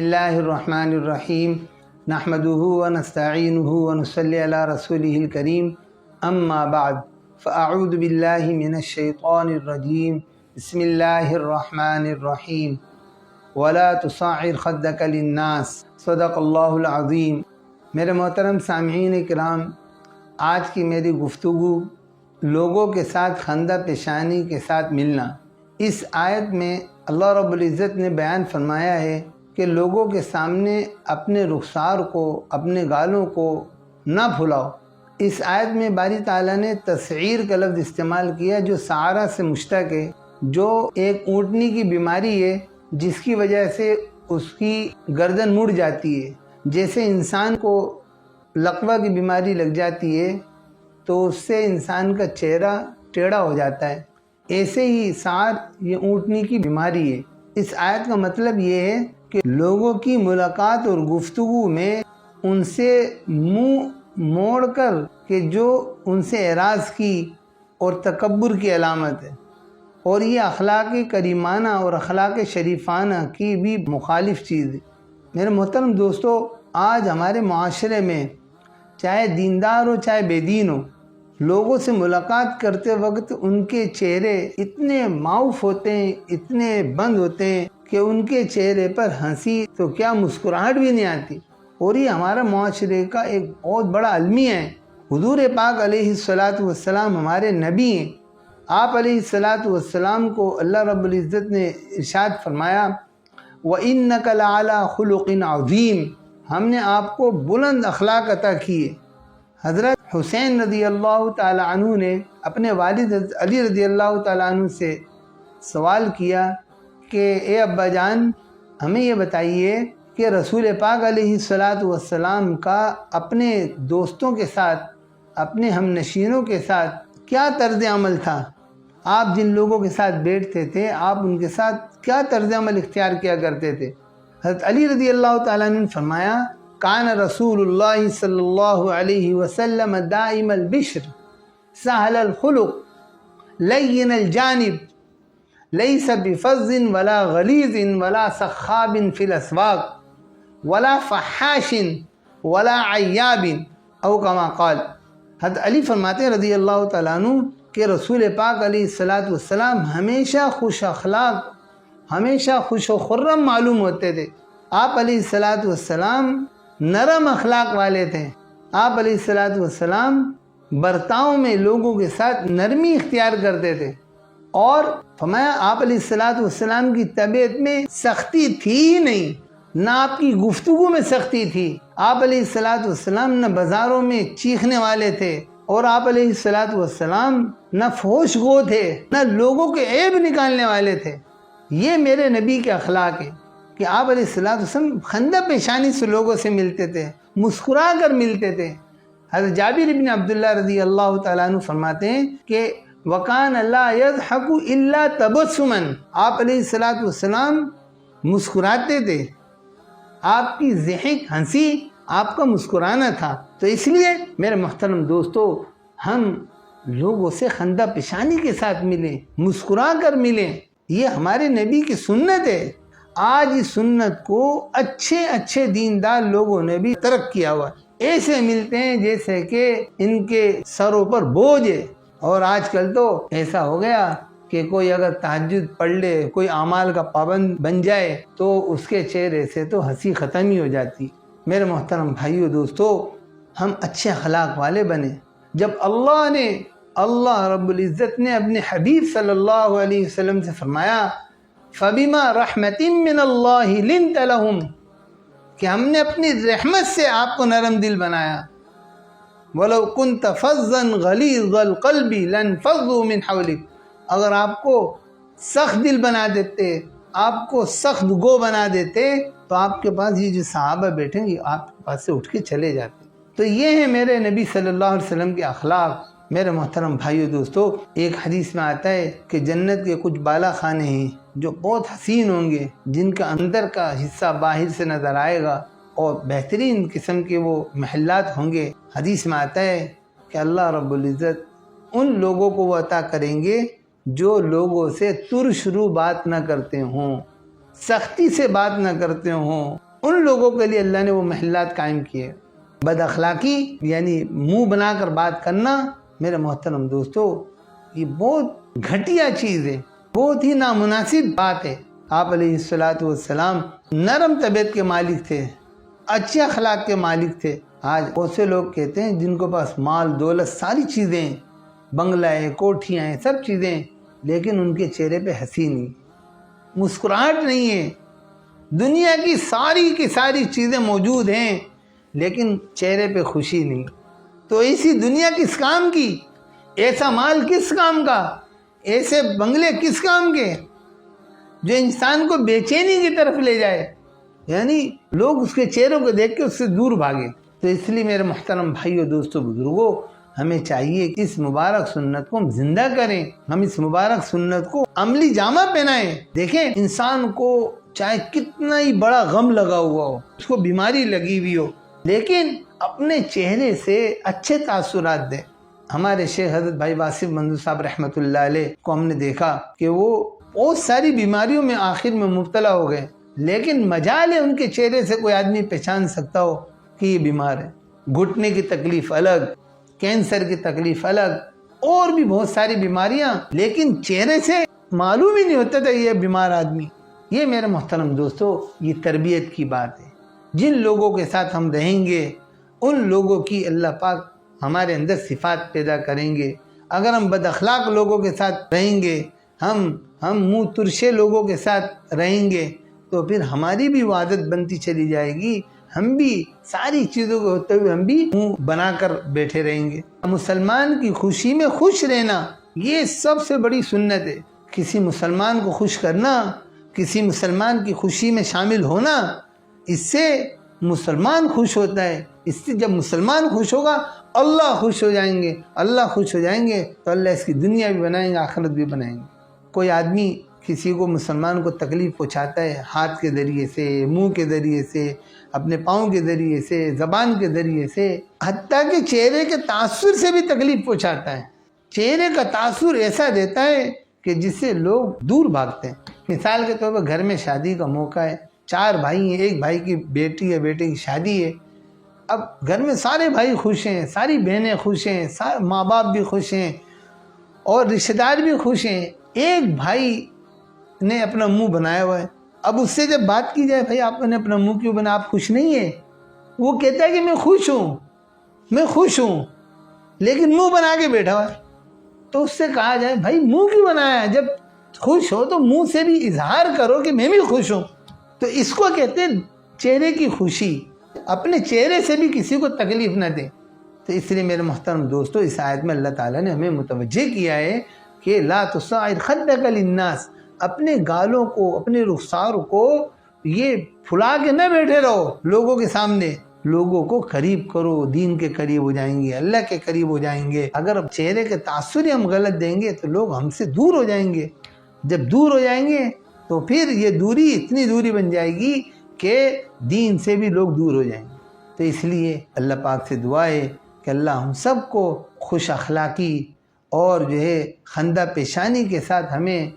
बिस्मिल्लाहिर्रहमानिर्रहीम नहमदुहु व नस्तईनुहु व नुसल्ली अला रसूलिहिल करीम अम्मा बाद फ़अऊज़ु बिल्लाहि मिनश शैतानिर्रजीम बिस्मिल्लाहिर्रहमानिर्रहीम वला तुसाइर खद्दक लिन्नास सदक़ल्लाहुल अज़ीम। मेरे मोहतरम सामईन किराम, आज की मेरी गुफ्तगू लोगों के साथ खंदा पेशानी के साथ मिलना। इस आयत में अल्लाह रब्बुल इज़्ज़त ने बयान फरमाया है कि लोगों के सामने अपने रुखसार को, अपने गालों को ना फुलाओ। इस आयत में बारी ताला ने तस्ईर का लफ्ज़ इस्तेमाल किया जो सआरा से मुश्तक है, जो एक ऊँटनी की बीमारी है जिसकी वजह से उसकी गर्दन मुड़ जाती है। जैसे इंसान को लकवा की बीमारी लग जाती है तो उससे इंसान का चेहरा टेढ़ा हो जाता है, ऐसे ही सार ये ऊँटनी की बीमारी है। इस आयत का मतलब ये है कि लोगों की मुलाकात और गुफ्तगू में उनसे मुंह मोड़कर कि जो उनसे एराज़ की और तकब्बुर की अलामत है, और ये अखलाक़ करीमाना और अखलाक़ शरीफाना की भी मुखालिफ चीज़ है। मेरे मोहतरम दोस्तों, आज हमारे माशरे में चाहे दीनदार हो चाहे बेदीन हो, लोगों से मुलाकात करते वक्त उनके चेहरे इतने माऊफ होते हैं, इतने बंद होते हैं कि उनके चेहरे पर हंसी तो क्या मुस्कुराहट भी नहीं आती। और ये हमारा माशरे का एक बहुत बड़ा अलमिया है। हुजूर पाक अलैहिस्सलातु वस्सलाम हमारे नबी हैं। आप अलैहिस्सलातु वस्सलाम को अल्लाह रब्बुल इज़्ज़त ने इरशाद फरमाया, व इन्नका लअला खुलुक़िन अज़ीम, हमने आपको बुलंद अखलाक अता किए। हज़रत हुसैन रज़ी अल्लाह ताला अन्हु ने अपने वालिद अली रज़ी अल्लाह ताला अन्हु से सवाल किया कि ए अब्बा जान, हमें ये बताइए कि रसूल पाक अलैहिस्सलातु वस्सलाम का अपने दोस्तों के साथ, अपने हमनशीनों के साथ क्या तर्ज़ अमल था। आप जिन लोगों के साथ बैठते थे, आप उनके साथ क्या तर्ज़ अमल इख्तियार किया करते थे। हज़रत अली रज़ी अल्लाह ताला अन्हु ने फरमाया, कान रसूलुल्लाह सल्लल्लाहु अलैहि वसल्लम दाइमल बिश्र सहलल खुलुक़ लय्यिनल जानिब लैसा बिफ़ज़्ज़िन वला गलीज़िन वला सख़ाबिन फ़िल अस्वाक़ वला फ़हाशिन वला अय्याबिन औ कमा क़ाल। हज़रत अली फरमाते हैं रज़ी अल्लाह ताला अन्हु कि रसूल पाक अलैहिस्सलातु वस्सलाम हमेशा खुश अखलाक, हमेशा खुश व खुर्रम मालूम होते थे। आप अलैहिस्सलातु वस्सलाम नरम अखलाक वाले थे। आप अलैहिस्सलातु वस्सलाम बर्ताव में लोगों के साथ नरमी इख्तियार करते थे। और फरमाया आप अलैहिस्सलातु वस्सलाम की तबीयत में सख्ती थी ही नहीं, ना आपकी गुफ्तगू में सख्ती थी। आप अलैहिस्सलातु वस्सलाम न बाज़ारों में चीखने वाले थे, और आप अलैहिस्सलातु वस्सलाम न फोश गो थे, न लोगों के ऐब निकालने वाले थे। ये मेरे नबी के अखलाक है कि आप अलैहिस्सलातु वस्सलाम खंदा पेशानी से लोगों से मिलते थे, मुस्कुरा कर मिलते थे। हज़रत जाबिर इब्न अब्दुल्लाह रज़ी अल्लाह ताला अन्हु फरमाते हैं कि वकान ला यज़हकु इल्ला तबस्सुमन, आप अलैहिस्सलातु वस्सलाम मुस्कुराते थे। आपकी ज़हिक हंसी आपका मुस्कुराना था। तो इसलिए मेरे मोहतरम दोस्तों, हम लोगों से खंदा पेशानी के साथ मिलें, मुस्कुरा कर मिलें। ये हमारे नबी की सुन्नत है। आज इस सुन्नत को अच्छे अच्छे दीनदार लोगों ने भी तर्क किया हुआ। ऐसे मिलते हैं जैसे कि इनके सरों पर बोझ है। और आजकल तो ऐसा हो गया कि कोई अगर तहज्जुद पढ़ ले, कोई अमाल का पाबंद बन जाए तो उसके चेहरे से तो हंसी ख़त्म ही हो जाती। मेरे मोहतरम भाइयों दोस्तों, हम अच्छे अखलाक वाले बने। जब अल्लाह रब्बुल इज़्ज़त ने अपने हबीब सल्लल्लाहु अलैहि वसल्लम से फरमाया, फ़बिमा रहमतिन मिनल्लाहि लिन्त लहुम, कि हमने अपनी रहमत से आपको नरम दिल बनाया। वलौ कुन्त फ़ज़्ज़न गलीज़ल क़ल्बि लन्फ़ज़्ज़ू मिन हवलिक, अगर आपको सख्त दिल बना देते, आपको सख्त गो बना देते, तो आपके पास ये जो सहाबा बैठेंगे आपके पास से उठ के चले जाते। तो ये है मेरे नबी सल्लल्लाहु अलैहि वसल्लम के अखलाक। मेरे मोहतरम भाइयों दोस्तों, एक हदीस में आता है कि जन्नत के कुछ बाला खाने हैं जो बहुत हसीन होंगे, जिनका अंदर का हिस्सा बाहर से नज़र आएगा, और बेहतरीन किस्म के वो महल्लात होंगे। हदीस में आता है कि अल्लाह रब्बुल इज़्ज़त उन लोगों को वो अता करेंगे जो लोगों से तुरशरू बात न करते हों, सख्ती से बात न करते हों, ان لوگوں کے لیے اللہ نے وہ محلات قائم کیے۔ بد اخلاقی یعنی منہ بنا کر بات کرنا میرے محترم دوستو، یہ بہت گھٹیا چیز ہے، بہت ہی نامناسب بات ہے۔ آپ علیہ الصلوۃ والسلام نرم طبیعت کے مالک تھے، اچھے اخلاق کے مالک تھے۔ آج بہت سے لوگ کہتے ہیں جن کو پاس مال دولت ساری چیزیں ہیں، بنگلہ ہے، کوٹھیاں ہیں، سب چیزیں ہیں، لیکن ان کے چہرے پہ ہنسی نہیں، مسکراہٹ نہیں ہے۔ دنیا کی ساری چیزیں موجود ہیں لیکن چہرے پہ خوشی نہیں۔ تو ایسی دنیا کس کام کی، ایسا مال کس کام کا، ایسے بنگلے کس کام کے جو انسان کو بے چینی کی طرف لے جائے، یعنی لوگ اس کے چہروں کو دیکھ کے اس سے دور بھاگے۔ تو اس لیے میرے محترم بھائیو، دوستو، بزرگوں، ہمیں چاہیے کہ اس مبارک سنت کو ہم زندہ کریں، ہم اس مبارک سنت کو عملی جامہ پہنائیں۔ دیکھیں، انسان کو چاہے کتنا ہی بڑا غم لگا ہوا ہو، اس کو بیماری لگی ہوئی ہو، لیکن اپنے چہرے سے اچھے تاثرات دیں۔ ہمارے شیخ حضرت بھائی واصف منظور صاحب رحمۃ اللہ علیہ کو ہم نے دیکھا کہ وہ بہت ساری بیماریوں میں آخر میں مبتلا ہو گئے، لیکن مجال ہے ان کے چہرے سے کوئی آدمی پہچان سکتا ہو کہ یہ بیمار ہے۔ گھٹنے کی تکلیف الگ، کینسر کی تکلیف الگ، اور بھی بہت ساری بیماریاں، لیکن چہرے سے معلوم ہی نہیں ہوتا تھا یہ بیمار آدمی۔ یہ میرے محترم دوستو، یہ تربیت کی بات ہے۔ جن لوگوں کے ساتھ ہم رہیں گے ان لوگوں کی اللہ پاک ہمارے اندر صفات پیدا کریں گے۔ اگر ہم بد اخلاق لوگوں کے ساتھ رہیں گے، ہم منہ ترشے لوگوں کے ساتھ رہیں گے، تو پھر ہماری بھی وہ عادت بنتی چلی جائے گی، ہم بھی ساری چیزوں کے ہوتے ہوئے ہم بھی منہ بنا کر بیٹھے رہیں گے۔ مسلمان کی خوشی میں خوش رہنا یہ سب سے بڑی سنت ہے۔ کسی مسلمان کو خوش کرنا، کسی مسلمان کی خوشی میں شامل ہونا، اس سے مسلمان خوش ہوتا ہے۔ اس سے جب مسلمان خوش ہوگا اللہ خوش ہو جائیں گے، اللہ خوش ہو جائیں گے تو اللہ اس کی دنیا بھی بنائیں گے، آخرت بھی بنائیں گے۔ کوئی آدمی کسی کو مسلمان کو تکلیف پہنچاتا ہے ہاتھ کے ذریعے سے، منہ کے ذریعے سے، اپنے پاؤں کے ذریعے سے، زبان کے ذریعے سے، حتیٰ کہ چہرے کے تاثر سے بھی تکلیف پہنچاتا ہے۔ چہرے کا تاثر ایسا دیتا ہے کہ جس سے لوگ دور بھاگتے ہیں۔ مثال کے طور پر گھر میں شادی کا موقع ہے، 4 بھائی ہیں، ایک بھائی کی بیٹی یا بیٹے کی شادی ہے۔ اب گھر میں سارے بھائی خوش ہیں، ساری بہنیں خوش ہیں، ماں باپ بھی خوش ہیں اور رشتہ دار بھی خوش ہیں۔ ایک بھائی نے اپنا منہ بنایا ہوا ہے۔ اب اس سے جب بات کی جائے، بھائی آپ نے اپنا منہ کیوں بنا، آپ خوش نہیں ہیں؟ وہ کہتا ہے کہ میں خوش ہوں، میں خوش ہوں، لیکن منہ بنا کے بیٹھا ہوا ہے۔ تو اس سے کہا جائے بھائی منہ کیوں بنایا ہے؟ جب خوش ہو تو منہ سے بھی اظہار کرو کہ میں بھی خوش ہوں۔ تو اس کو کہتے ہیں چہرے کی خوشی، اپنے چہرے سے بھی کسی کو تکلیف نہ دے۔ تو اس لیے میرے محترم دوستو، اس آیت میں اللہ تعالیٰ نے ہمیں متوجہ کیا ہے کہ لا تصعر خدک للناس، اپنے گالوں کو، اپنے رخسار کو یہ پھلا کے نہ بیٹھے رہو لوگوں کے سامنے، لوگوں کو قریب کرو، دین کے قریب ہو جائیں گے، اللہ کے قریب ہو جائیں گے۔ اگر اب چہرے کے تاثر ہی ہم غلط دیں گے تو لوگ ہم سے دور ہو جائیں گے۔ جب دور ہو جائیں گے تو پھر یہ دوری اتنی دوری بن جائے گی کہ دین سے بھی لوگ دور ہو جائیں گے۔ تو اس لیے اللہ پاک سے دعا ہے کہ اللہ ہم سب کو خوش اخلاقی اور خندہ پیشانی کے ساتھ ہمیں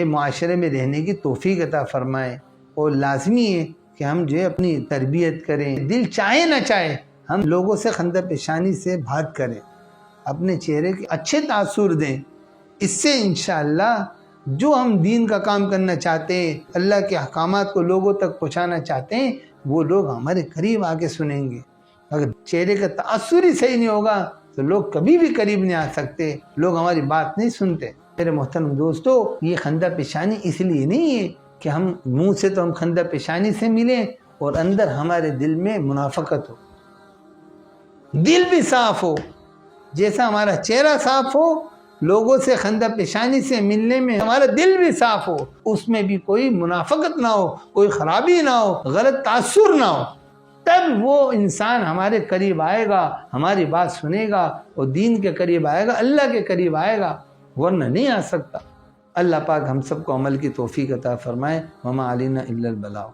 معاشرے میں رہنے کی توفیق عطا فرمائے۔ اور لازمی ہے کہ ہم اپنی تربیت کریں، دل چاہے نہ چاہے ہم لوگوں سے خندہ پیشانی سے بات کریں، اپنے چہرے کے اچھے تاثر دیں۔ اس سے انشاءاللہ جو ہم دین کا کام کرنا چاہتے ہیں، اللہ کے احکامات کو لوگوں تک پہنچانا چاہتے ہیں، وہ لوگ ہمارے قریب آ کے سنیں گے۔ اگر چہرے کا تاثر ہی صحیح نہیں ہوگا تو لوگ کبھی بھی قریب نہیں آ سکتے، لوگ ہماری بات نہیں سنتے۔ میرے محترم دوستو، یہ خندہ پیشانی اس لیے نہیں ہے کہ ہم منہ سے تو ہم خندہ پیشانی سے ملیں اور اندر ہمارے دل میں منافقت ہو، دل بھی صاف ہو۔ جیسا ہمارا چہرہ صاف ہو، لوگوں سے خندہ پیشانی سے ملنے میں ہمارا دل بھی صاف ہو، اس میں بھی کوئی منافقت نہ ہو، کوئی خرابی نہ ہو، غلط تاثر نہ ہو، تب وہ انسان ہمارے قریب آئے گا، ہماری بات سنے گا اور دین کے قریب آئے گا، اللہ کے قریب آئے گا، ورنہ نہیں آ سکتا۔ اللہ پاک ہم سب کو عمل کی توفیق عطا فرمائے۔ وما علینا الا البلاغ۔